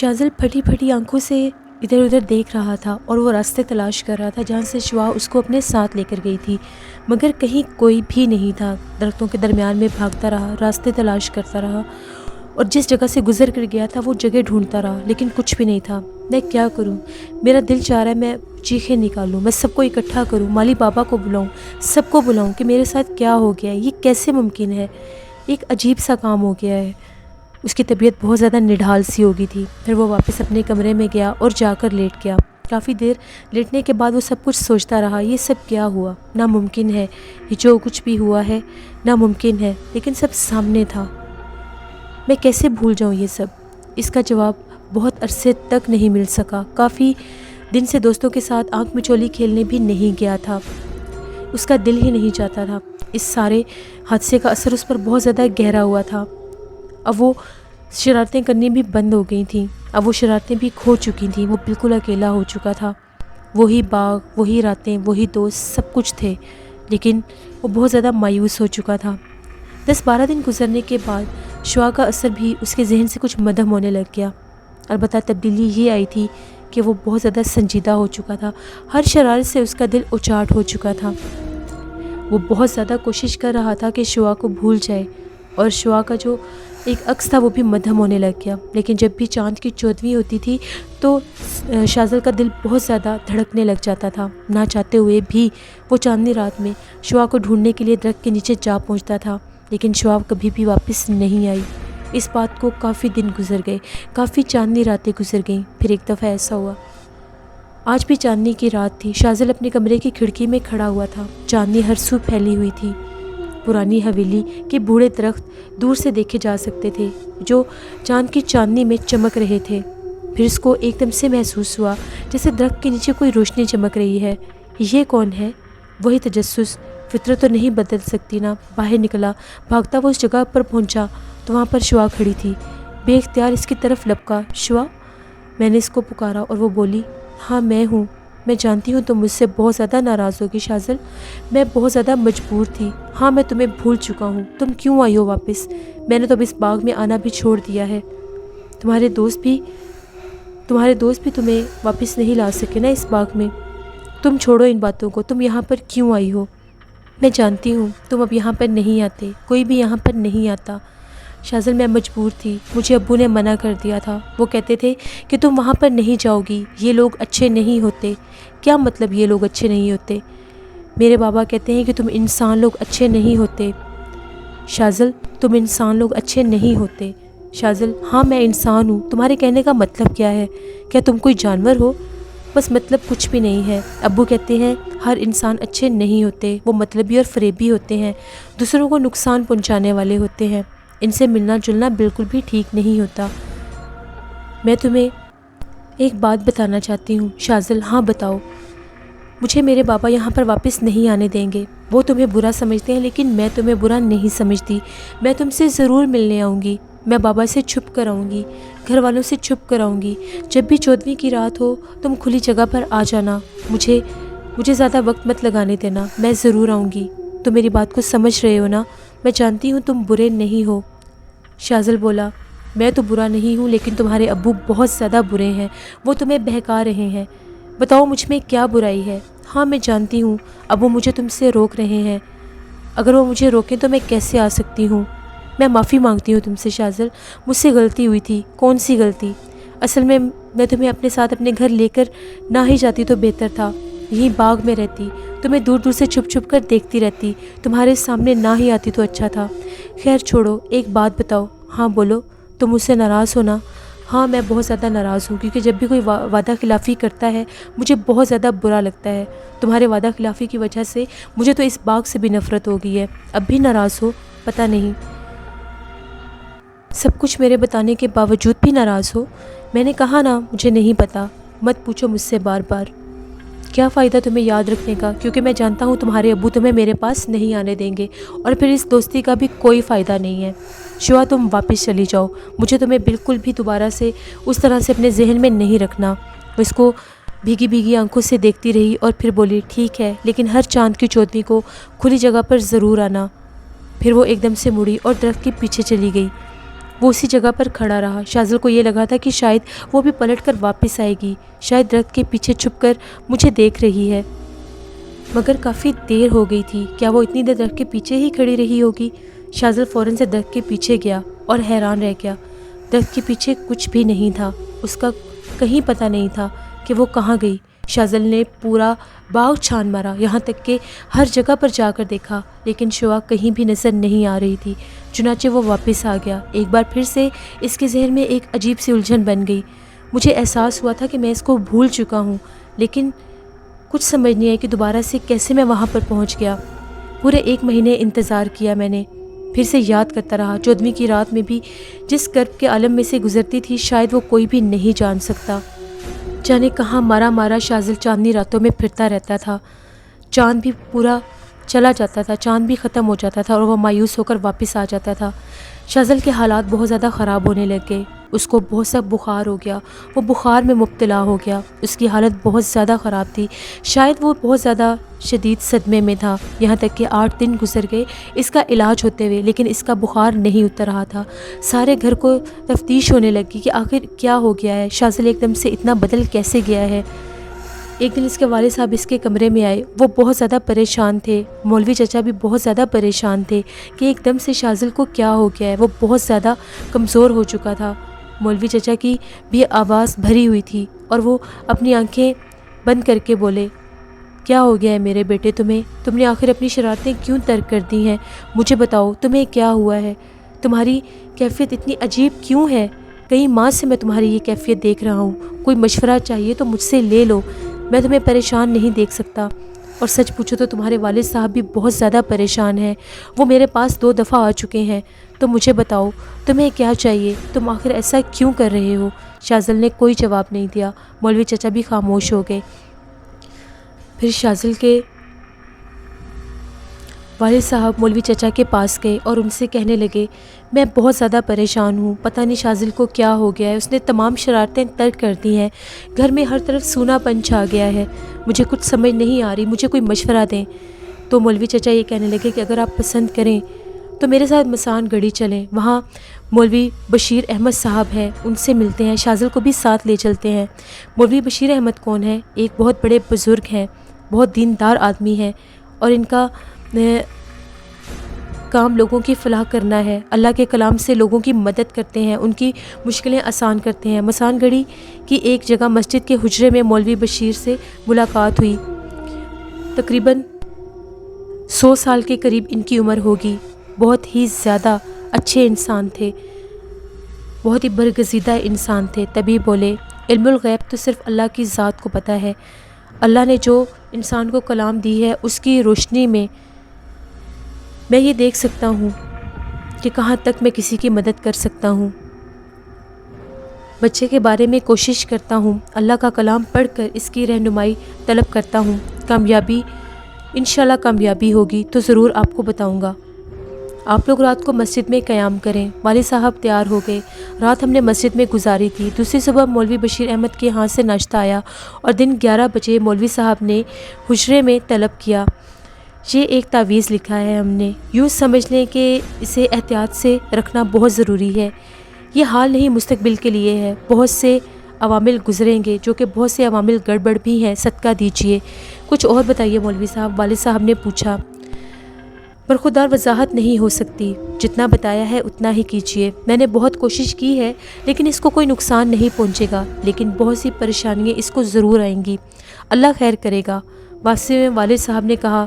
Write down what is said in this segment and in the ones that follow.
شازل پھٹی پھٹی آنکھوں سے ادھر ادھر دیکھ رہا تھا اور وہ راستے تلاش کر رہا تھا جہاں سے شوا اس کو اپنے ساتھ لے کر گئی تھی، مگر کہیں کوئی بھی نہیں تھا۔ درختوں کے درمیان میں بھاگتا رہا، راستے تلاش کرتا رہا اور جس جگہ سے گزر کر گیا تھا وہ جگہ ڈھونڈتا رہا، لیکن کچھ بھی نہیں تھا۔ میں کیا کروں؟ میرا دل چاہ رہا ہے میں چیخیں نکالوں، میں سب کو اکٹھا کروں، مالی بابا کو بلاؤں، سب کو بلاؤں کہ میرے ساتھ کیا ہو گیا ہے، یہ کیسے ممکن ہے؟ ایک عجیب سا کام ہو گیا ہے۔ اس کی طبیعت بہت زیادہ نڈھال سی ہو گئی تھی۔ پھر وہ واپس اپنے کمرے میں گیا اور جا کر لیٹ گیا۔ کافی دیر لیٹنے کے بعد وہ سب کچھ سوچتا رہا، یہ سب کیا ہوا؟ ناممکن ہے، یہ جو کچھ بھی ہوا ہے ناممکن ہے، لیکن سب سامنے تھا۔ میں کیسے بھول جاؤں یہ سب؟ اس کا جواب بہت عرصے تک نہیں مل سکا۔ کافی دن سے دوستوں کے ساتھ آنکھ مچولی کھیلنے بھی نہیں گیا تھا۔ اس کا دل ہی نہیں چاہتا تھا۔ اس سارے حادثے کا اثر اس پر بہت زیادہ گہرا ہوا تھا۔ اب وہ شرارتیں کرنی بھی بند ہو گئی تھیں، اب وہ شرارتیں بھی کھو چکی تھیں۔ وہ بالکل اکیلا ہو چکا تھا۔ وہی باغ، وہی راتیں، وہی دوست، سب کچھ تھے، لیکن وہ بہت زیادہ مایوس ہو چکا تھا۔ 10-12 دن گزرنے کے بعد شوا کا اثر بھی اس کے ذہن سے کچھ مدھم ہونے لگ گیا۔ البتہ تبدیلی یہ آئی تھی کہ وہ بہت زیادہ سنجیدہ ہو چکا تھا۔ ہر شرارت سے اس کا دل اچاٹ ہو چکا تھا۔ وہ بہت زیادہ کوشش کر رہا تھا کہ شوا کو بھول جائے، اور شوا کا جو ایک عکس تھا وہ بھی مدھم ہونے لگ گیا۔ لیکن جب بھی چاند کی 14ویں ہوتی تھی تو شازل کا دل بہت زیادہ دھڑکنے لگ جاتا تھا۔ نہ چاہتے ہوئے بھی وہ چاندنی رات میں شوا کو ڈھونڈنے کے لیے درخت کے نیچے جا پہنچتا تھا، لیکن شوا کبھی بھی واپس نہیں آئی۔ اس بات کو کافی دن گزر گئے، کافی چاندنی راتیں گزر گئیں۔ پھر ایک دفعہ ایسا ہوا، آج بھی چاندنی کی رات تھی۔ شازل اپنے کمرے کی کھڑکی میں کھڑا ہوا تھا۔ چاندنی ہر سو پھیلی ہوئی تھی۔ پرانی حویلی کے بوڑھے درخت دور سے دیکھے جا سکتے تھے جو چاند کی چاندنی میں چمک رہے تھے۔ پھر اس کو ایک دم سے محسوس ہوا جیسے درخت کے نیچے کوئی روشنی چمک رہی ہے۔ یہ کون ہے؟ وہی تجسس، فطرت تو نہیں بدل سکتی نا۔ باہر نکلا، بھاگتا وہ اس جگہ پر پہنچا تو وہاں پر شوا کھڑی تھی۔ بے اختیار اس کی طرف لپکا، شوا؟ میں نے اس کو پکارا اور وہ بولی، ہاں میں ہوں۔ میں جانتی ہوں تم مجھ سے بہت زیادہ ناراض ہوگی شازل، میں بہت زیادہ مجبور تھی۔ ہاں میں تمہیں بھول چکا ہوں۔ تم کیوں آئی ہو واپس؟ میں نے تو اب اس باغ میں آنا بھی چھوڑ دیا ہے۔ تمہارے دوست بھی تمہیں واپس نہیں لا سکے نا اس باغ میں۔ تم چھوڑو ان باتوں کو، تم یہاں پر کیوں آئی ہو؟ میں جانتی ہوں تم اب یہاں پر نہیں آتے، کوئی بھی یہاں پر نہیں آتا۔ شازل میں مجبور تھی، مجھے ابو نے منع کر دیا تھا۔ وہ کہتے تھے کہ تم وہاں پر نہیں جاؤ گی، یہ لوگ اچھے نہیں ہوتے۔ کیا مطلب یہ لوگ اچھے نہیں ہوتے؟ میرے بابا کہتے ہیں کہ تم انسان لوگ اچھے نہیں ہوتے۔ شازل تم انسان لوگ اچھے نہیں ہوتے۔ شازل ہاں میں انسان ہوں، تمہارے کہنے کا مطلب کیا ہے؟ کیا تم کوئی جانور ہو؟ بس مطلب کچھ بھی نہیں ہے۔ ابو کہتے ہیں ہر انسان اچھے نہیں ہوتے، وہ مطلبی اور فریبی ہوتے ہیں، دوسروں کو نقصان پہنچانے والے ہوتے ہیں، ان سے ملنا جلنا بالکل بھی ٹھیک نہیں ہوتا۔ میں تمہیں ایک بات بتانا چاہتی ہوں شازل۔ ہاں بتاؤ۔ مجھے میرے بابا یہاں پر واپس نہیں آنے دیں گے۔ وہ تمہیں برا سمجھتے ہیں لیکن میں تمہیں برا نہیں سمجھتی۔ میں تم سے ضرور ملنے آؤں گی۔ میں بابا سے چھپ کر آؤں گی، گھر والوں سے چھپ کر آؤں گی۔ جب بھی 14ویں کی رات ہو تم کھلی جگہ پر آ جانا، مجھے زیادہ وقت مت لگانے دینا، میں ضرور آؤں گی۔ تم میری بات کو سمجھ رہے ہو نا؟ میں جانتی ہوں تم برے نہیں ہو۔ شازل بولا، میں تو برا نہیں ہوں، لیکن تمہارے ابو بہت زیادہ برے ہیں، وہ تمہیں بہکا رہے ہیں۔ بتاؤ مجھ میں کیا برائی ہے؟ ہاں میں جانتی ہوں ابو مجھے تم سے روک رہے ہیں، اگر وہ مجھے روکیں تو میں کیسے آ سکتی ہوں؟ میں معافی مانگتی ہوں تم سے شازل، مجھ سے غلطی ہوئی تھی۔ کون سی غلطی؟ اصل میں تمہیں اپنے ساتھ اپنے گھر لے کر نہ ہی جاتی تو بہتر تھا، یہیں باغ میں رہتی، تمہیں دور دور سے چھپ چھپ کر دیکھتی رہتی، تمہارے سامنے نہ ہی آتی تو اچھا تھا۔ خیر چھوڑو، ایک بات بتاؤ۔ ہاں بولو۔ تم مجھ سے ناراض ہو نا؟ ہاں میں بہت زیادہ ناراض ہوں، کیونکہ جب بھی کوئی وعدہ خلافی کرتا ہے مجھے بہت زیادہ برا لگتا ہے۔ تمہارے وعدہ خلافی کی وجہ سے مجھے تو اس باغ سے بھی نفرت ہو گئی ہے۔ اب بھی ناراض ہو؟ پتہ نہیں، سب کچھ میرے بتانے کے باوجود بھی ناراض ہو؟ میں نے کہا نا مجھے نہیں پتہ، مت پوچھو مجھ سے بار بار۔ کیا فائدہ تمہیں یاد رکھنے کا، کیونکہ میں جانتا ہوں تمہارے ابو تمہیں میرے پاس نہیں آنے دیں گے، اور پھر اس دوستی کا بھی کوئی فائدہ نہیں ہے۔ شوا تم واپس چلی جاؤ، مجھے تمہیں بالکل بھی دوبارہ سے اس طرح سے اپنے ذہن میں نہیں رکھنا۔ وہ اس کو بھیگی بھیگی آنکھوں سے دیکھتی رہی اور پھر بولی، ٹھیک ہے، لیکن ہر چاند کی 14ویں کو کھلی جگہ پر ضرور آنا۔ پھر وہ ایک دم سے مڑی اور درخت کے پیچھے چلی گئی۔ وہ اسی جگہ پر کھڑا رہا۔ شاذل کو یہ لگا تھا کہ شاید وہ بھی پلٹ کر واپس آئے گی، شاید درخت کے پیچھے چھپ کر مجھے دیکھ رہی ہے، مگر کافی دیر ہو گئی تھی۔ کیا وہ اتنی دیر درخت کے پیچھے ہی کھڑی رہی ہوگی؟ شاذل فوراً سے درخت کے پیچھے گیا اور حیران رہ گیا۔ درخت کے پیچھے کچھ بھی نہیں تھا، اس کا کہیں پتہ نہیں تھا کہ وہ کہاں گئی۔ شاذل نے پورا باغ چھان مارا، یہاں تک کہ ہر جگہ پر جا کر دیکھا، لیکن شوا کہیں بھی نظر نہیں آ رہی تھی۔ چنانچہ وہ واپس آ گیا۔ ایک بار پھر سے اس کے ذہن میں ایک عجیب سی الجھن بن گئی۔ مجھے احساس ہوا تھا کہ میں اس کو بھول چکا ہوں، لیکن کچھ سمجھ نہیں آئی کہ دوبارہ سے کیسے میں وہاں پر پہنچ گیا۔ پورے 1 مہینے انتظار کیا میں نے، پھر سے یاد کرتا رہا۔ 14ویں کی رات میں بھی جس کرب کے عالم میں سے گزرتی تھی، شاید وہ کوئی بھی نہیں جان سکتا۔ جانے کہاں مارا مارا شاذل چاندنی راتوں میں پھرتا رہتا تھا۔ چاند بھی پورا چلا جاتا تھا، چاند بھی ختم ہو جاتا تھا اور وہ مایوس ہو کر واپس آ جاتا تھا۔ شاذل کے حالات بہت زیادہ خراب ہونے لگ گئے۔ اس کو بہت سا بخار ہو گیا، وہ بخار میں مبتلا ہو گیا۔ اس کی حالت بہت زیادہ خراب تھی، شاید وہ بہت زیادہ شدید صدمے میں تھا۔ یہاں تک کہ 8 دن گزر گئے اس کا علاج ہوتے ہوئے، لیکن اس کا بخار نہیں اتر رہا تھا۔ سارے گھر کو تفتیش ہونے لگی کہ آخر کیا ہو گیا ہے، شاذل ایک دم سے اتنا بدل کیسے گیا ہے۔ ایک دن اس کے والد صاحب اس کے کمرے میں آئے، وہ بہت زیادہ پریشان تھے۔ مولوی چچا بھی بہت زیادہ پریشان تھے کہ ایک دم سے شاذل کو کیا ہو گیا ہے، وہ بہت زیادہ کمزور ہو چکا تھا۔ مولوی چچا کی بھی آواز بھری ہوئی تھی اور وہ اپنی آنکھیں بند کر کے بولے، کیا ہو گیا ہے میرے بیٹے تمہیں؟ تم نے آخر اپنی شرارتیں کیوں ترک کر دی ہیں؟ مجھے بتاؤ تمہیں کیا ہوا ہے؟ تمہاری کیفیت اتنی عجیب کیوں ہے؟ کئی ماہ سے میں تمہاری یہ کیفیت دیکھ رہا ہوں۔ کوئی مشورہ چاہیے تو مجھ سے لے لو، میں تمہیں پریشان نہیں دیکھ سکتا۔ اور سچ پوچھو تو تمہارے والد صاحب بھی بہت زیادہ پریشان ہیں، وہ میرے پاس 2 دفعہ آ چکے ہیں۔ تو مجھے بتاؤ تمہیں کیا چاہیے؟ تم آخر ایسا کیوں کر رہے ہو؟ شاذل نے کوئی جواب نہیں دیا۔ مولوی چچا بھی خاموش ہو گئے۔ پھر شاذل کے والد صاحب مولوی چچا کے پاس گئے اور ان سے کہنے لگے، میں بہت زیادہ پریشان ہوں، پتہ نہیں شاذل کو کیا ہو گیا ہے، اس نے تمام شرارتیں ترک کر دی ہیں، گھر میں ہر طرف سونا پن چھا گیا ہے، مجھے کچھ سمجھ نہیں آ رہی، مجھے کوئی مشورہ دیں۔ تو مولوی چچا یہ کہنے لگے کہ اگر آپ پسند کریں تو میرے ساتھ مسان گڑھی چلیں، وہاں مولوی بشیر احمد صاحب ہیں، ان سے ملتے ہیں، شاذل کو بھی ساتھ لے چلتے ہیں۔ مولوی بشیر احمد کون ہیں؟ ایک بہت بڑے بزرگ ہیں، بہت دیندار آدمی ہیں، اور ان کا کام لوگوں کی فلاح کرنا ہے، اللہ کے کلام سے لوگوں کی مدد کرتے ہیں، ان کی مشکلیں آسان کرتے ہیں۔ مسان گڑھی کی ایک جگہ مسجد کے حجرے میں مولوی بشیر سے ملاقات ہوئی۔ تقریباً 100 سال کے قریب ان کی عمر ہوگی، بہت ہی زیادہ اچھے انسان تھے، بہت ہی برگزیدہ انسان تھے۔ تبھی بولے، علم الغیب تو صرف اللہ کی ذات کو پتہ ہے، اللہ نے جو انسان کو کلام دی ہے اس کی روشنی میں میں یہ دیکھ سکتا ہوں کہ کہاں تک میں کسی کی مدد کر سکتا ہوں۔ بچے کے بارے میں کوشش کرتا ہوں، اللہ کا کلام پڑھ کر اس کی رہنمائی طلب کرتا ہوں، کامیابی انشاءاللہ کامیابی ہوگی تو ضرور آپ کو بتاؤں گا۔ آپ لوگ رات کو مسجد میں قیام کریں۔ والد صاحب تیار ہو گئے۔ رات ہم نے مسجد میں گزاری تھی۔ دوسری صبح مولوی بشیر احمد کے ہاں سے ناشتہ آیا اور دن 11 بجے مولوی صاحب نے حجرے میں طلب کیا۔ یہ ایک تعویذ لکھا ہے ہم نے، یوں سمجھ لیں کہ اسے احتیاط سے رکھنا بہت ضروری ہے، یہ حال نہیں مستقبل کے لیے ہے، بہت سے عوامل گزریں گے جو کہ بہت سے عوامل گڑبڑ بھی ہیں، صدقہ دیجئے۔ کچھ اور بتائیے مولوی صاحب، والد صاحب نے پوچھا۔ برخودار وضاحت نہیں ہو سکتی، جتنا بتایا ہے اتنا ہی کیجیے، میں نے بہت کوشش کی ہے لیکن اس کو کوئی نقصان نہیں پہنچے گا، لیکن بہت سی پریشانیاں اس کو ضرور آئیں گی، اللہ خیر کرے گا۔ واسطے میں والد صاحب نے کہا،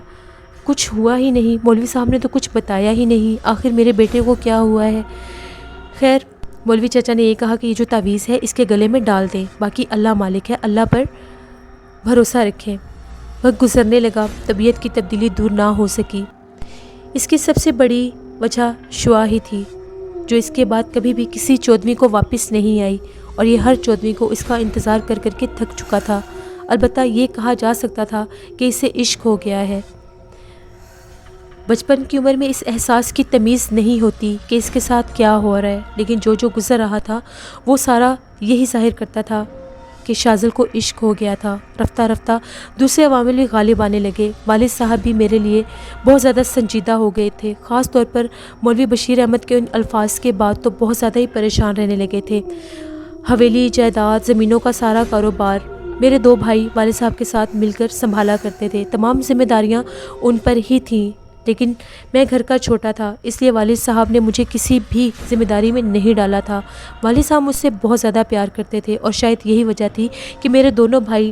کچھ ہوا ہی نہیں، مولوی صاحب نے تو کچھ بتایا ہی نہیں، آخر میرے بیٹے کو کیا ہوا ہے؟ خیر، مولوی چچا نے یہ کہا کہ یہ جو تعویذ ہے اس کے گلے میں ڈال دیں، باقی اللہ مالک ہے، اللہ پر بھروسہ رکھیں۔ وقت گزرنے لگا، طبیعت کی تبدیلی دور نہ ہو سکی۔ اس کی سب سے بڑی وجہ شعاع ہی تھی، جو اس کے بعد کبھی بھی کسی 14ویں کو واپس نہیں آئی، اور یہ ہر 14ویں کو اس کا انتظار کر کر کے تھک چکا تھا۔ البتہ یہ کہا جا سکتا تھا کہ اسے عشق ہو گیا ہے۔ بچپن کی عمر میں اس احساس کی تمیز نہیں ہوتی کہ اس کے ساتھ کیا ہو رہا ہے، لیکن جو گزر رہا تھا وہ سارا یہی ظاہر کرتا تھا کہ شاذل کو عشق ہو گیا تھا۔ رفتہ رفتہ دوسرے عوامل بھی غالب آنے لگے۔ والد صاحب بھی میرے لیے بہت زیادہ سنجیدہ ہو گئے تھے، خاص طور پر مولوی بشیر احمد کے ان الفاظ کے بعد تو بہت زیادہ ہی پریشان رہنے لگے تھے۔ حویلی، جائیداد، زمینوں کا سارا کاروبار میرے 2 بھائی والد صاحب کے ساتھ مل کر سنبھالا کرتے تھے۔ تمام ذمہ داریاں ان پر ہی تھیں، لیکن میں گھر کا چھوٹا تھا، اس لیے والد صاحب نے مجھے کسی بھی ذمہ داری میں نہیں ڈالا تھا۔ والد صاحب مجھ سے بہت زیادہ پیار کرتے تھے، اور شاید یہی وجہ تھی کہ میرے دونوں بھائی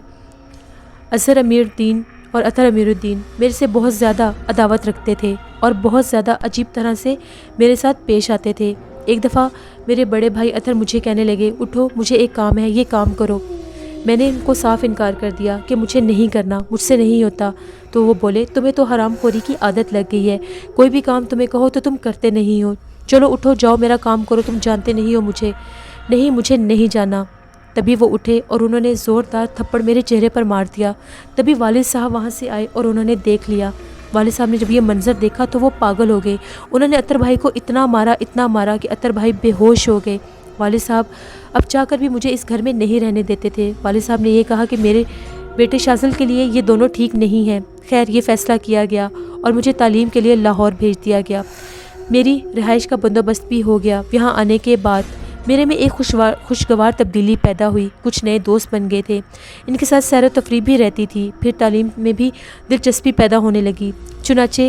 اظہر امیر الدین اور اطہر امیر الدین میرے سے بہت زیادہ عداوت رکھتے تھے اور بہت زیادہ عجیب طرح سے میرے ساتھ پیش آتے تھے۔ ایک دفعہ میرے بڑے بھائی اطہر مجھے کہنے لگے، اٹھو مجھے ایک کام ہے، یہ کام کرو۔ میں نے ان کو صاف انکار کر دیا کہ مجھے نہیں کرنا، مجھ سے نہیں ہوتا۔ تو وہ بولے، تمہیں تو حرام خوری کی عادت لگ گئی ہے، کوئی بھی کام تمہیں کہو تو تم کرتے نہیں ہو، چلو اٹھو جاؤ میرا کام کرو، تم جانتے نہیں ہو مجھے۔ نہیں، مجھے نہیں جانا۔ تبھی وہ اٹھے اور انہوں نے زوردار تھپڑ میرے چہرے پر مار دیا۔ تبھی والد صاحب وہاں سے آئے اور انہوں نے دیکھ لیا۔ والد صاحب نے جب یہ منظر دیکھا تو وہ پاگل ہو گئے۔ انہوں نے اطہر بھائی کو اتنا مارا کہ اطہر بھائی بے ہوش ہو گئے۔ والد صاحب اب چاہ کر بھی مجھے اس گھر میں نہیں رہنے دیتے تھے۔ والد صاحب نے یہ کہا کہ میرے بیٹے شاذل کے لیے یہ دونوں ٹھیک نہیں ہیں۔ خیر، یہ فیصلہ کیا گیا اور مجھے تعلیم کے لیے لاہور بھیج دیا گیا۔ میری رہائش کا بندوبست بھی ہو گیا۔ یہاں آنے کے بعد میرے میں ایک خوشگوار تبدیلی پیدا ہوئی، کچھ نئے دوست بن گئے تھے، ان کے ساتھ سیر و تفریح بھی رہتی تھی، پھر تعلیم میں بھی دلچسپی پیدا ہونے لگی۔ چنانچہ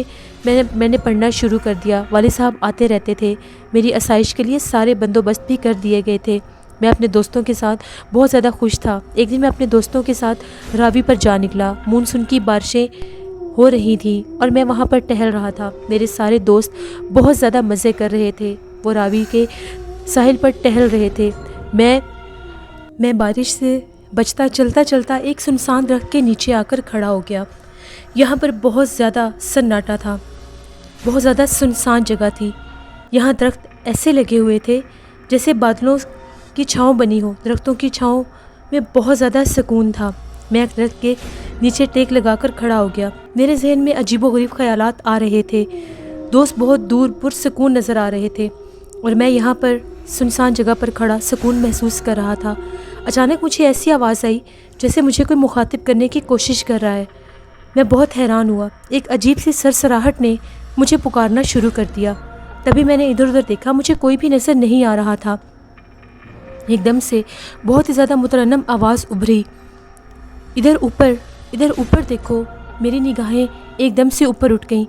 میں نے پڑھنا شروع کر دیا۔ والد صاحب آتے رہتے تھے، میری آسائش کے لیے سارے بندوبست بھی کر دیے گئے تھے۔ میں اپنے دوستوں کے ساتھ بہت زیادہ خوش تھا۔ ایک دن میں اپنے دوستوں کے ساتھ راوی پر جا نکلا۔ مونسون کی بارشیں ہو رہی تھیں اور میں وہاں پر ٹہل رہا تھا۔ میرے سارے دوست بہت زیادہ مزے کر رہے تھے، وہ راوی کے ساحل پر ٹہل رہے تھے۔ میں بارش سے بچتا چلتا ایک سنسان درخت کے نیچے آ کر کھڑا ہو گیا۔ یہاں پر بہت زیادہ سناٹا تھا، بہت زیادہ سنسان جگہ تھی۔ یہاں درخت ایسے لگے ہوئے تھے جیسے بادلوں کی چھاؤں بنی ہو۔ درختوں کی چھاؤں میں بہت زیادہ سکون تھا۔ میں ایک درخت کے نیچے ٹیک لگا کر کھڑا ہو گیا۔ میرے ذہن میں عجیب و غریب خیالات آ رہے تھے۔ دوست بہت دور پرسکون نظر آ رہے تھے اور میں یہاں پر سنسان جگہ پر کھڑا سکون محسوس کر رہا تھا۔ اچانک مجھے ایسی آواز آئی جیسے مجھے کوئی مخاطب کرنے کی کوشش کر رہا ہے۔ میں بہت حیران ہوا، ایک عجیب سی سرسراہٹ نے مجھے پکارنا شروع کر دیا۔ تبھی میں نے ادھر ادھر دیکھا، مجھے کوئی بھی نظر نہیں آ رہا تھا۔ ایک دم سے بہت ہی زیادہ مترنم آواز ابھری، ادھر اوپر دیکھو۔ میری نگاہیں ایک دم سے اوپر اٹھ گئیں۔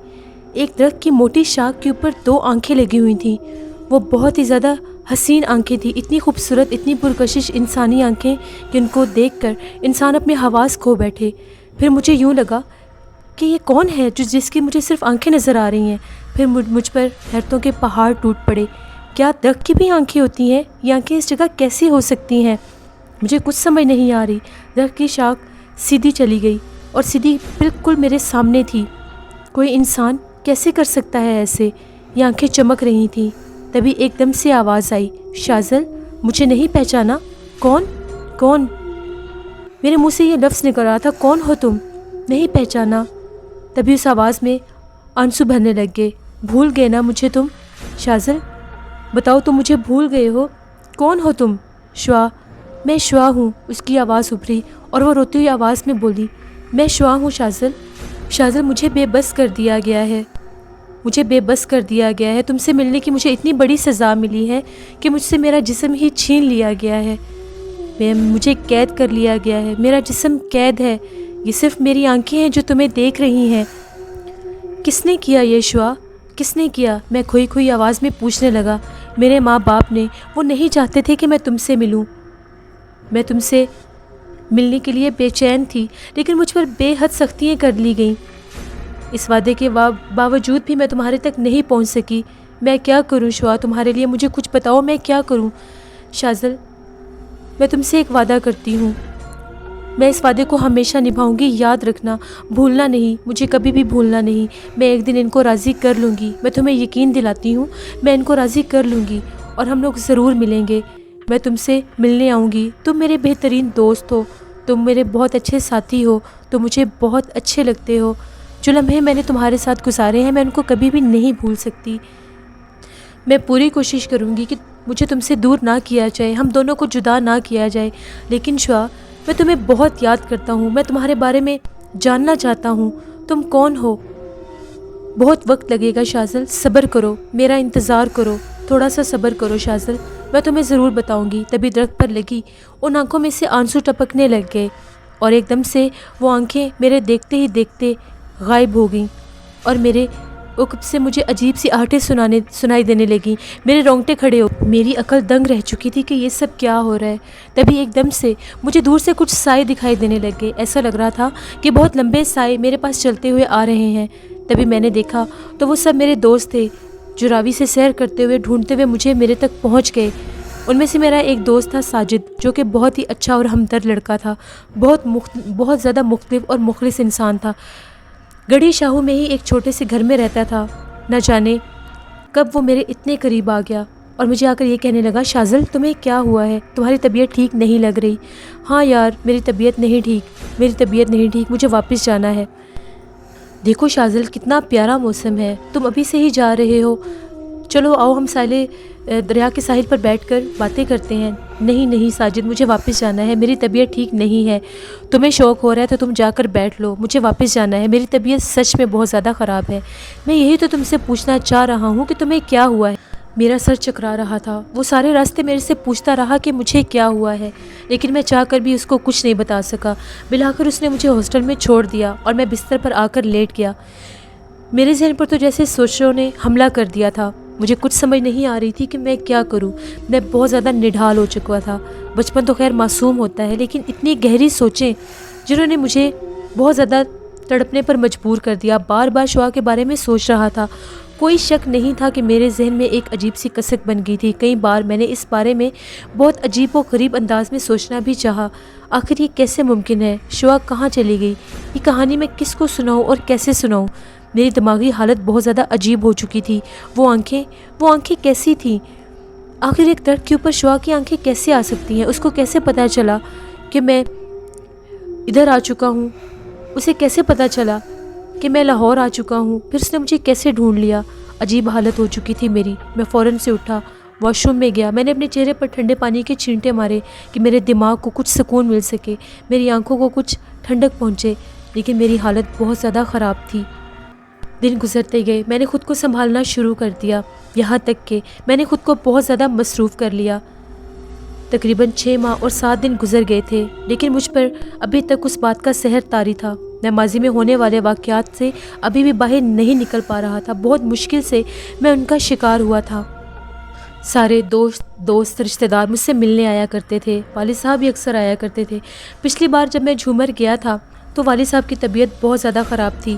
ایک درخت کی موٹی شاخ کے اوپر 2 آنکھیں لگی ہوئی تھیں۔ وہ بہت ہی زیادہ حسین آنکھیں تھیں، اتنی خوبصورت، اتنی پرکشش انسانی آنکھیں کہ ان کو دیکھ کر انسان اپنے حواس کھو بیٹھے۔ پھر مجھے یوں لگا کہ یہ کون ہے جس کی مجھے صرف آنکھیں نظر آ رہی ہیں۔ پھر مجھ پر حیرتوں کے پہاڑ ٹوٹ پڑے۔ کیا درخت کی بھی آنکھیں ہوتی ہیں؟ یہ آنکھیں اس جگہ کیسی ہو سکتی ہیں؟ مجھے کچھ سمجھ نہیں آ رہی۔ درخت کی شاخ سیدھی چلی گئی اور سیدھی بالکل میرے سامنے تھی۔ کوئی انسان کیسے کر سکتا ہے ایسے؟ یہ آنکھیں چمک رہی تھیں۔ تبھی ایک دم سے آواز آئی، شاذل، مجھے نہیں پہچانا؟ کون؟ میرے منہ سے یہ لفظ نکل رہا تھا، کون ہو تم؟ نہیں پہچانا؟ تبھی اس آواز میں آنسو بھرنے لگ گئے۔ بھول گئے نا مجھے تم؟ شاذل، بتاؤ تم مجھے بھول گئے ہو؟ کون ہو تم؟ شعا، میں شعا ہوں۔ اس کی آواز ابھری اور وہ روتی ہوئی آواز میں بولی، میں شعا ہوں شاذل، مجھے بے بس کر دیا گیا ہے۔ تم سے ملنے کی مجھے اتنی بڑی سزا ملی ہے کہ مجھ سے میرا جسم ہی چھین لیا گیا ہے۔ مجھے قید کر لیا گیا ہے، میرا جسم قید ہے۔ یہ صرف میری آنکھیں ہیں جو تمہیں دیکھ رہی ہیں۔ کس نے کیا یہ شعا؟ کس نے کیا؟ میں کھوئی آواز میں پوچھنے لگا۔ میرے ماں باپ نے، وہ نہیں چاہتے تھے کہ میں تم سے ملوں۔ میں تم سے ملنے کے لیے بے چین تھی، لیکن مجھ پر بے حد سختیاں کر لی گئیں۔ اس وعدے کے باوجود بھی میں تمہارے تک نہیں پہنچ سکی۔ میں کیا کروں شعا؟ تمہارے لیے مجھے کچھ بتاؤ، میں کیا کروں؟ شاذل، میں تم سے ایک وعدہ کرتی ہوں، میں اس وعدے کو ہمیشہ نبھاؤں گی، یاد رکھنا، بھولنا نہیں، مجھے کبھی بھی بھولنا نہیں۔ میں ایک دن ان کو راضی کر لوں گی، میں تمہیں یقین دلاتی ہوں، میں ان کو راضی کر لوں گی اور ہم لوگ ضرور ملیں گے۔ میں تم سے ملنے آؤں گی، تم میرے بہترین دوست ہو، تم میرے بہت اچھے ساتھی ہو، تم مجھے بہت اچھے لگتے ہو۔ جو لمحے میں نے تمہارے ساتھ گزارے ہیں میں ان کو کبھی بھی نہیں بھول سکتی۔ میں پوری کوشش کروں گی کہ مجھے تم سے دور نہ کیا جائے، ہم دونوں کو جدا نہ کیا جائے، لیکن شعا، میں تمہیں بہت یاد کرتا ہوں، میں تمہارے بارے میں جاننا چاہتا ہوں، تم کون ہو؟ بہت وقت لگے گا شازل، صبر کرو، میرا انتظار کرو، تھوڑا سا صبر کرو شازل، میں تمہیں ضرور بتاؤں گی۔ تبھی درخت پر لگی ان آنکھوں میں سے آنسو ٹپکنے لگ گئے اور ایک دم سے وہ آنکھیں میرے دیکھتے ہی دیکھتے غائب ہو گئیں اور میرے عقب سے مجھے عجیب سی آہٹیں سنائی دینے لگیں۔ میرے رونگٹے کھڑے ہو، میری عقل دنگ رہ چکی تھی کہ یہ سب کیا ہو رہا ہے۔ تبھی ایک دم سے مجھے دور سے کچھ سائے دکھائی دینے لگ گئے، ایسا لگ رہا تھا کہ بہت لمبے سائے میرے پاس چلتے ہوئے آ رہے ہیں۔ تبھی میں نے دیکھا تو وہ سب میرے دوست تھے جو راوی سے سیر کرتے ہوئے ڈھونڈتے ہوئے مجھے میرے تک پہنچ گئے۔ ان میں سے میرا ایک دوست تھا ساجد، جو کہ بہت ہی اچھا اور ہمدرد لڑکا تھا، بہت زیادہ مختلف اور مخلص انسان تھا۔ گڑھی شاہو میں ہی ایک چھوٹے سے گھر میں رہتا تھا۔ نہ جانے کب وہ میرے اتنے قریب آ گیا اور مجھے آ کر یہ کہنے لگا، شازل تمہیں کیا ہوا ہے؟ تمہاری طبیعت ٹھیک نہیں لگ رہی۔ ہاں یار، میری طبیعت نہیں ٹھیک، مجھے واپس جانا ہے۔ دیکھو شازل، کتنا پیارا موسم ہے، تم ابھی سے ہی جا رہے ہو، چلو آؤ ہم دریا کے ساحل پر بیٹھ کر باتیں کرتے ہیں۔ نہیں ساجد، مجھے واپس جانا ہے، میری طبیعت ٹھیک نہیں ہے۔ تمہیں شوق ہو رہا ہے تو تم جا کر بیٹھ لو، مجھے واپس جانا ہے، میری طبیعت سچ میں بہت زیادہ خراب ہے۔ میں یہی تو تم سے پوچھنا چاہ رہا ہوں کہ تمہیں کیا ہوا ہے۔ میرا سر چکرا رہا تھا، وہ سارے راستے میرے سے پوچھتا رہا کہ مجھے کیا ہوا ہے، لیکن میں چاہ کر بھی اس کو کچھ نہیں بتا سکا۔ بالآخر اس نے مجھے ہاسٹل میں چھوڑ دیا اور میں بستر پر آ کر لیٹ گیا۔ میرے ذہن پر تو جیسے سوچوں نے حملہ کر دیا تھا۔ مجھے کچھ سمجھ نہیں آ رہی تھی کہ میں کیا کروں۔ میں بہت زیادہ نڈھال ہو چکا تھا۔ بچپن تو خیر معصوم ہوتا ہے، لیکن اتنی گہری سوچیں جنہوں نے مجھے بہت زیادہ تڑپنے پر مجبور کر دیا۔ بار بار شعا کے بارے میں سوچ رہا تھا۔ کوئی شک نہیں تھا کہ میرے ذہن میں ایک عجیب سی کسک بن گئی تھی۔ کئی بار میں نے اس بارے میں بہت عجیب و غریب انداز میں سوچنا بھی چاہا۔ آخر یہ کیسے ممکن ہے؟ شعا کہاں چلی گئی؟ یہ کہانی میں کس کو سناؤں اور کیسے سناؤں؟ میری دماغی حالت بہت زیادہ عجیب ہو چکی تھی۔ وہ آنکھیں کیسی تھیں؟ آخر ایک درخت کے اوپر شعا کی آنکھیں کیسے آ سکتی ہیں؟ اس کو کیسے پتہ چلا کہ میں ادھر آ چکا ہوں؟ اسے کیسے پتہ چلا کہ میں لاہور آ چکا ہوں؟ پھر اس نے مجھے کیسے ڈھونڈ لیا؟ عجیب حالت ہو چکی تھی میری۔ میں فوراً سے اٹھا، واش روم میں گیا۔ میں نے اپنے چہرے پر ٹھنڈے پانی کے چھینٹے مارے کہ میرے دماغ کو کچھ سکون مل سکے، میری آنکھوں کو کچھ ٹھنڈک پہنچے، لیکن میری حالت بہت زیادہ خراب تھی۔ دن گزرتے گئے، میں نے خود کو سنبھالنا شروع کر دیا، یہاں تک کہ میں نے خود کو بہت زیادہ مصروف کر لیا۔ تقریباً 6 ماہ اور 7 دن گزر گئے تھے، لیکن مجھ پر ابھی تک اس بات کا سحر طاری تھا۔ میں ماضی میں ہونے والے واقعات سے ابھی بھی باہر نہیں نکل پا رہا تھا۔ بہت مشکل سے میں ان کا شکار ہوا تھا۔ سارے دوست رشتہ دار مجھ سے ملنے آیا کرتے تھے، والد صاحب بھی اکثر آیا کرتے تھے۔ پچھلی بار جب میں جھومر گیا تھا تو والد صاحب کی طبیعت بہت زیادہ خراب تھی۔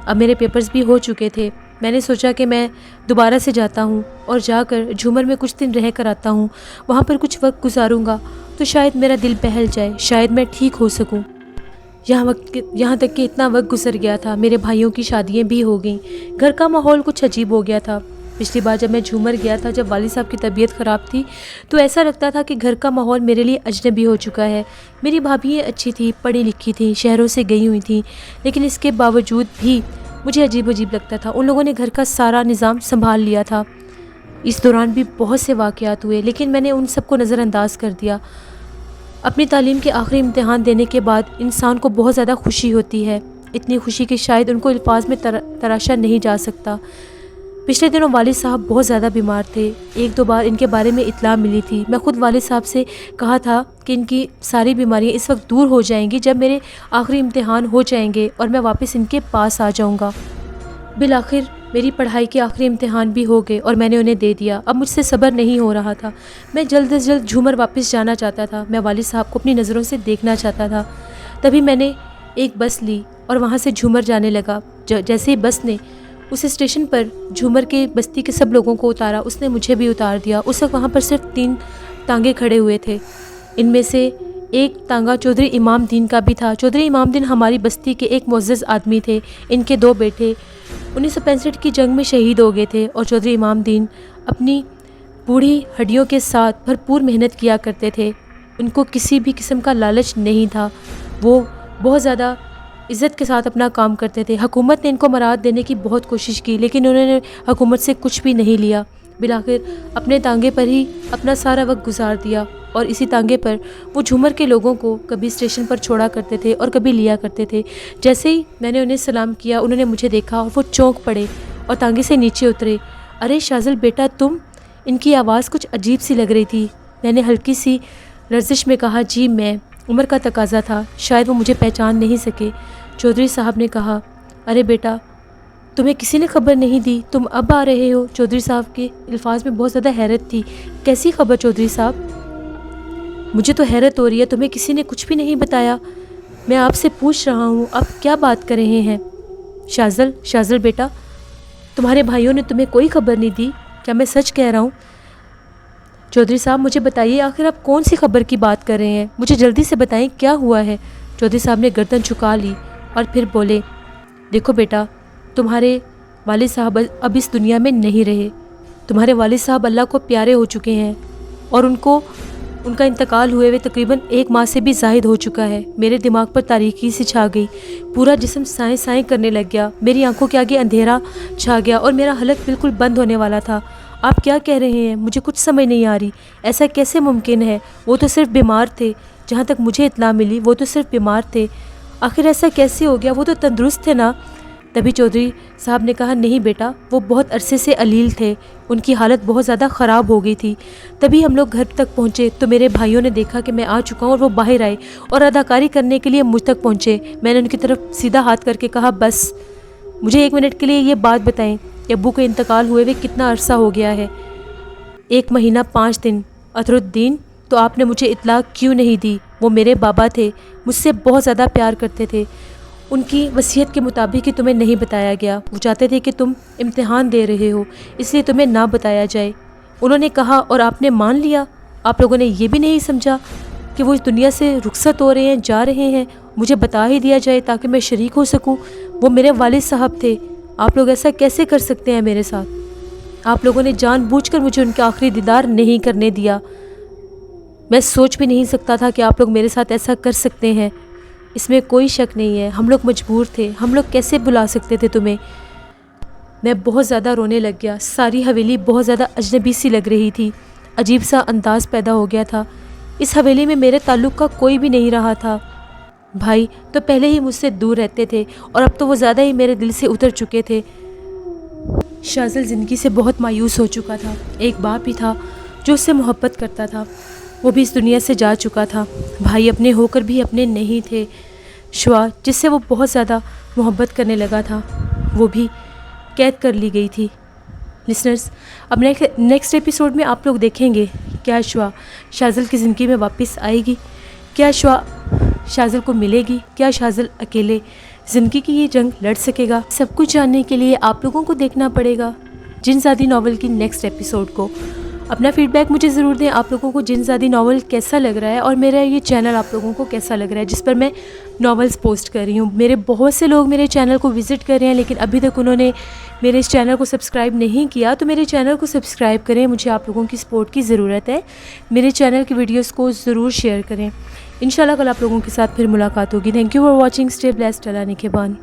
اب میرے پیپرز بھی ہو چکے تھے۔ میں نے سوچا کہ میں دوبارہ سے جاتا ہوں اور جا کر جھومر میں کچھ دن رہ کر آتا ہوں، وہاں پر کچھ وقت گزاروں گا تو شاید میرا دل بہل جائے، شاید میں ٹھیک ہو سکوں۔ یہاں تک کہ اتنا وقت گزر گیا تھا، میرے بھائیوں کی شادیاں بھی ہو گئیں، گھر کا ماحول کچھ عجیب ہو گیا تھا۔ پچھلی بار جب میں جھومر گیا تھا، جب والد صاحب کی طبیعت خراب تھی، تو ایسا لگتا تھا کہ گھر کا ماحول میرے لیے اجنبی ہو چکا ہے۔ میری بھابھیاں اچھی تھیں، پڑھی لکھی تھیں، شہروں سے گئی ہوئی تھیں، لیکن اس کے باوجود بھی مجھے عجیب لگتا تھا۔ ان لوگوں نے گھر کا سارا نظام سنبھال لیا تھا۔ اس دوران بھی بہت سے واقعات ہوئے، لیکن میں نے ان سب کو نظر انداز کر دیا۔ اپنی تعلیم کے آخری امتحان دینے کے بعد انسان کو بہت زیادہ خوشی ہوتی ہے، اتنی خوشی کہ شاید ان کو الفاظ میں تراشا نہیں جا سکتا۔ پچھلے دنوں والد صاحب بہت زیادہ بیمار تھے، 1-2 بار ان کے بارے میں اطلاع ملی تھی۔ میں خود والد صاحب سے کہا تھا کہ ان کی ساری بیماریاں اس وقت دور ہو جائیں گی جب میرے آخری امتحان ہو جائیں گے اور میں واپس ان کے پاس آ جاؤں گا۔ بالآخر میری پڑھائی کے آخری امتحان بھی ہو گئے اور میں نے انہیں دے دیا۔ اب مجھ سے صبر نہیں ہو رہا تھا، میں جلد از جلد جھومر واپس جانا چاہتا تھا۔ میں والد صاحب کو اپنی نظروں سے دیکھنا چاہتا تھا۔ تبھی میں نے ایک بس لی اور وہاں سے جھومر جانے لگا۔ جیسے ہی بس نے اس اسٹیشن پر جھومر کے بستی کے سب لوگوں کو اتارا، اس نے مجھے بھی اتار دیا۔ اس وقت وہاں پر صرف 3 تانگے کھڑے ہوئے تھے، ان میں سے ایک تانگا چودھری امام دین کا بھی تھا۔ چودھری امام دین ہماری بستی کے ایک معزز آدمی تھے۔ ان کے 2 بیٹے 1965 کی جنگ میں شہید ہو گئے تھے اور چودھری امام دین اپنی بوڑھی ہڈیوں کے ساتھ بھرپور محنت کیا کرتے تھے۔ ان کو کسی بھی قسم کا لالچ نہیں تھا، وہ بہت زیادہ عزت کے ساتھ اپنا کام کرتے تھے۔ حکومت نے ان کو مراد دینے کی بہت کوشش کی، لیکن انہوں نے حکومت سے کچھ بھی نہیں لیا۔ بالآخر اپنے تانگے پر ہی اپنا سارا وقت گزار دیا اور اسی تانگے پر وہ جھومر کے لوگوں کو کبھی اسٹیشن پر چھوڑا کرتے تھے اور کبھی لیا کرتے تھے۔ جیسے ہی میں نے انہیں سلام کیا انہوں نے مجھے دیکھا اور وہ چونک پڑے اور تانگے سے نیچے اترے۔ ارے شاذل بیٹا تم؟ ان کی آواز کچھ عجیب سی لگ رہی تھی۔ میں نے ہلکی سی لرزش میں کہا جی میں۔ عمر کا تقاضا تھا، شاید وہ مجھے پہچان نہیں سکے۔ چودھری صاحب نے کہا ارے بیٹا تمہیں کسی نے خبر نہیں دی، تم اب آ رہے ہو؟ چودھری صاحب کے الفاظ میں بہت زیادہ حیرت تھی۔ کیسی خبر چودھری صاحب؟ مجھے تو حیرت ہو رہی ہے، تمہیں کسی نے کچھ بھی نہیں بتایا؟ میں آپ سے پوچھ رہا ہوں آپ کیا بات کر رہے ہیں؟ شاذل بیٹا تمہارے بھائیوں نے تمہیں کوئی خبر نہیں دی؟ کیا میں سچ کہہ رہا ہوں؟ چودھری صاحب مجھے بتائیے آخر آپ کون سی خبر کی بات کر رہے ہیں؟ مجھے جلدی سے بتائیں کیا ہوا ہے؟ چودھری صاحب نے گردن جھکا لی اور پھر بولے دیکھو بیٹا تمہارے والد صاحب اب اس دنیا میں نہیں رہے۔ تمہارے والد صاحب اللہ کو پیارے ہو چکے ہیں اور ان کا انتقال ہوئے تقریباً 1 ماہ سے بھی زائد ہو چکا ہے۔ میرے دماغ پر تاریکی سی چھا گئی، پورا جسم سائیں سائیں کرنے لگ گیا، میری آنکھوں کے آگے اندھیرا چھا گیا اور میرا حلق بالکل بند ہونے والا تھا۔ آپ کیا کہہ رہے ہیں؟ مجھے کچھ سمجھ نہیں آ رہی، ایسا کیسے ممکن ہے؟ وہ تو صرف بیمار تھے، جہاں تک مجھے اطلاع ملی وہ تو صرف بیمار تھے۔ آخر ایسا کیسے ہو گیا؟ وہ تو تندرست تھے نا؟ تبھی چودھری صاحب نے کہا نہیں بیٹا وہ بہت عرصے سے علیل تھے، ان کی حالت بہت زیادہ خراب ہو گئی تھی۔ تبھی ہم لوگ گھر تک پہنچے تو میرے بھائیوں نے دیکھا کہ میں آ چکا ہوں اور وہ باہر آئے اور اداکاری کرنے کے لیے مجھ تک پہنچے۔ میں نے ان کی طرف سیدھا ہاتھ کر کے کہا بس مجھے 1 منٹ کے لیے یہ بات بتائیں کہ ابو کے انتقال ہوئے کتنا عرصہ ہو گیا ہے؟ 1 مہینہ 5 دن۔ اطہرالدین تو آپ نے مجھے اطلاع کیوں نہیں دی؟ وہ میرے بابا تھے، مجھ سے بہت زیادہ پیار کرتے تھے، ان کی وصیت کے مطابق ہی تمہیں نہیں بتایا گیا۔ وہ چاہتے تھے کہ تم امتحان دے رہے ہو اس لیے تمہیں نہ بتایا جائے۔ انہوں نے کہا اور آپ نے مان لیا؟ آپ لوگوں نے یہ بھی نہیں سمجھا کہ وہ اس دنیا سے رخصت ہو رہے ہیں، جا رہے ہیں؟ مجھے بتا ہی دیا جائے تاکہ میں شریک ہو سکوں۔ وہ میرے والد صاحب تھے، آپ لوگ ایسا کیسے کر سکتے ہیں میرے ساتھ؟ آپ لوگوں نے جان بوجھ کر مجھے ان کا آخری دیدار نہیں کرنے دیا۔ میں سوچ بھی نہیں سکتا تھا کہ آپ لوگ میرے ساتھ ایسا کر سکتے ہیں، اس میں کوئی شک نہیں ہے۔ ہم لوگ مجبور تھے، ہم لوگ کیسے بلا سکتے تھے تمہیں؟ میں بہت زیادہ رونے لگ گیا، ساری حویلی بہت زیادہ اجنبی سی لگ رہی تھی، عجیب سا انداز پیدا ہو گیا تھا۔ اس حویلی میں میرے تعلق کا کوئی بھی نہیں رہا تھا۔ بھائی تو پہلے ہی مجھ سے دور رہتے تھے اور اب تو وہ زیادہ ہی میرے دل سے اتر چکے تھے۔ شاذل زندگی سے بہت مایوس ہو چکا تھا، ایک باپ ہی تھا جو اس سے محبت کرتا تھا، وہ بھی اس دنیا سے جا چکا تھا۔ بھائی اپنے ہو کر بھی اپنے نہیں تھے۔ شوا جس سے وہ بہت زیادہ محبت کرنے لگا تھا وہ بھی قید کر لی گئی تھی۔ لسنرز اب نیکسٹ ایپیسوڈ میں آپ لوگ دیکھیں گے کیا شوا شاذل کی زندگی میں واپس آئے گی؟ کیا شوا شاذل کو ملے گی؟ کیا شاذل اکیلے زندگی کی یہ جنگ لڑ سکے گا؟ سب کچھ جاننے کے لیے آپ لوگوں کو دیکھنا پڑے گا جن زادی ناول کی نیکسٹ ایپیسوڈ کو۔ اپنا فیڈ بیک مجھے ضرور دیں، آپ لوگوں کو جن زادی ناول کیسا لگ رہا ہے اور میرا یہ چینل آپ لوگوں کو کیسا لگ رہا ہے جس پر میں ناولز پوسٹ کر رہی ہوں۔ میرے بہت سے لوگ میرے چینل کو وزٹ کر رہے ہیں لیکن ابھی تک انہوں نے میرے اس چینل کو سبسکرائب نہیں کیا، تو میرے چینل کو سبسکرائب کریں، مجھے آپ لوگوں کی سپورٹ کی ضرورت ہے۔ میرے چینل کی ویڈیوز کو ضرور شیئر کریں۔ انشاءاللہ کل آپ لوگوں کے ساتھ پھر ملاقات ہوگی۔ Thank you for watching, stay blessed, اللہ نگہبان۔